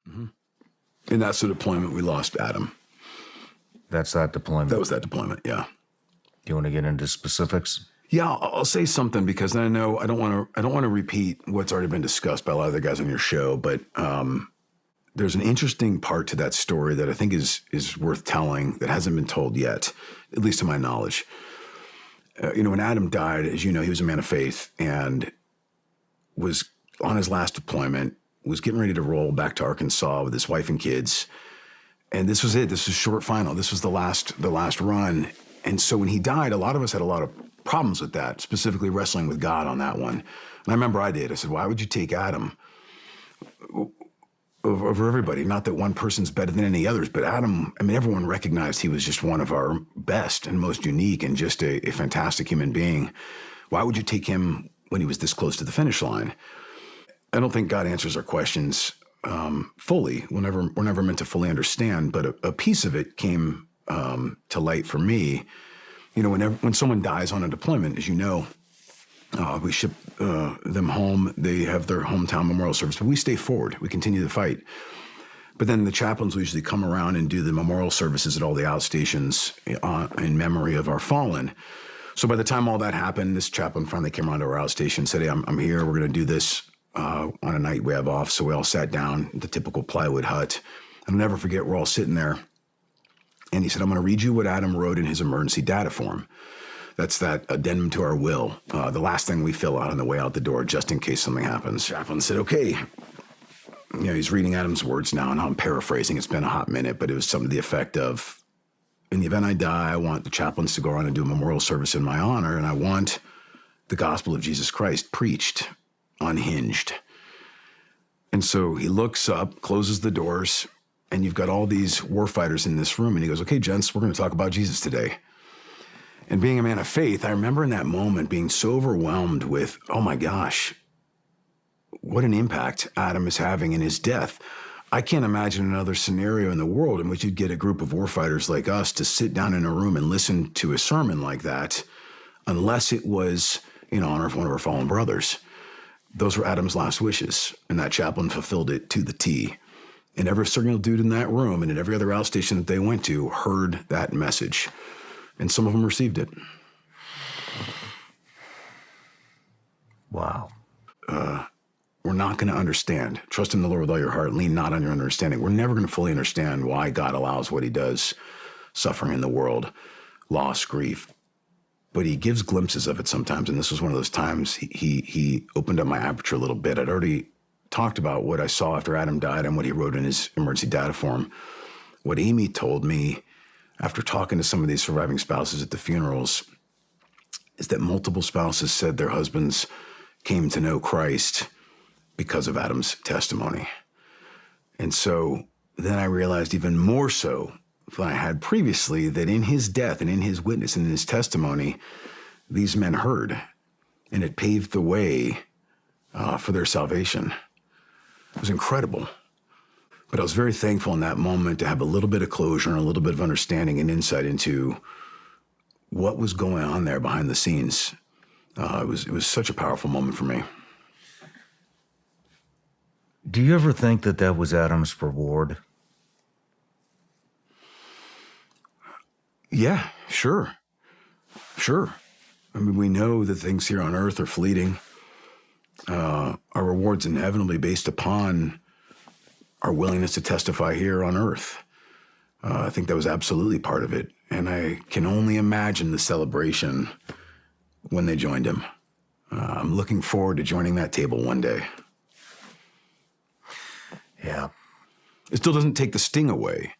And that's the deployment we lost Adam. That's that deployment. That was that deployment, yeah. Do you want to get into specifics? Yeah, I'll say something because I know I don't want to repeat what's already been discussed by a lot of the guys on your show, but there's an interesting part to that story that I think is worth telling that hasn't been told yet, at least to my knowledge. When Adam died, as you know, he was a man of faith and was on his last deployment, was getting ready to roll back to Arkansas with his wife and kids. And this was it. This was short final. This was the last run. And so when he died, a lot of us had a lot of problems with that, specifically wrestling with God on that one. And I remember I did. I said, why would you take Adam over everybody? Not that one person's better than any others, but Adam, everyone recognized he was just one of our best and most unique and just a fantastic human being. Why would you take him when he was this close to the finish line? I don't think God answers our questions fully. We're never meant to fully understand, but a piece of it came to light for me. When someone dies on a deployment, as you know, we ship them home. They have their hometown memorial service, but we stay forward. We continue to fight. But then the chaplains will usually come around and do the memorial services at all the outstations in memory of our fallen. So by the time all that happened, this chaplain finally came around to our outstation and said, hey, I'm here. We're going to do this on a night we have off. So we all sat down in the typical plywood hut. And I'll never forget, we're all sitting there. And he said, I'm going to read you what Adam wrote in his emergency data form. That's that addendum to our will, the last thing we fill out on the way out the door, just in case something happens. Chaplain said, okay. He's reading Adam's words now, and I'm paraphrasing. It's been a hot minute, but it was something to the effect of, in the event I die, I want the chaplains to go around and do a memorial service in my honor, and I want the gospel of Jesus Christ preached, unhinged. And so he looks up, closes the doors, and you've got all these warfighters in this room, and he goes, okay, gents, we're going to talk about Jesus today. And being a man of faith, I remember in that moment being so overwhelmed with, oh my gosh, what an impact Adam is having in his death. I can't imagine another scenario in the world in which you'd get a group of warfighters like us to sit down in a room and listen to a sermon like that, unless it was in honor of one of our fallen brothers. Those were Adam's last wishes, and that chaplain fulfilled it to the T. And every single dude in that room and at every other outstation that they went to heard that message. And some of them received it. Wow. We're not going to understand. Trust in the Lord with all your heart. Lean not on your understanding. We're never going to fully understand why God allows what he does, suffering in the world, loss, grief. But he gives glimpses of it sometimes. And this was one of those times he opened up my aperture a little bit. I'd already talked about what I saw after Adam died and what he wrote in his emergency data form. What Amy told me after talking to some of these surviving spouses at the funerals is that multiple spouses said their husbands came to know Christ because of Adam's testimony. And so then I realized even more so than I had previously that in his death and in his witness and in his testimony, these men heard, and it paved the way for their salvation. It was incredible. But I was very thankful in that moment to have a little bit of closure and a little bit of understanding and insight into what was going on there behind the scenes. It was such a powerful moment for me. Do you ever think that was Adam's reward? Yeah, sure. Sure. We know that things here on earth are fleeting. Our reward's inevitably based upon our willingness to testify here on earth. I think that was absolutely part of it. And I can only imagine the celebration when they joined him. I'm looking forward to joining that table one day. Yeah. It still doesn't take the sting away,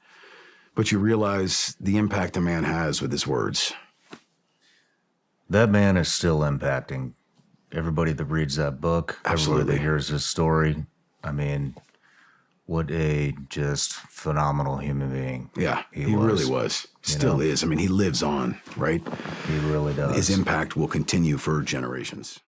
but you realize the impact a man has with his words. That man is still impacting everybody that reads that book, Absolutely. Everybody that hears his story. What a just phenomenal human being. Yeah, he really was. Still is. He lives on, right? He really does. His impact will continue for generations.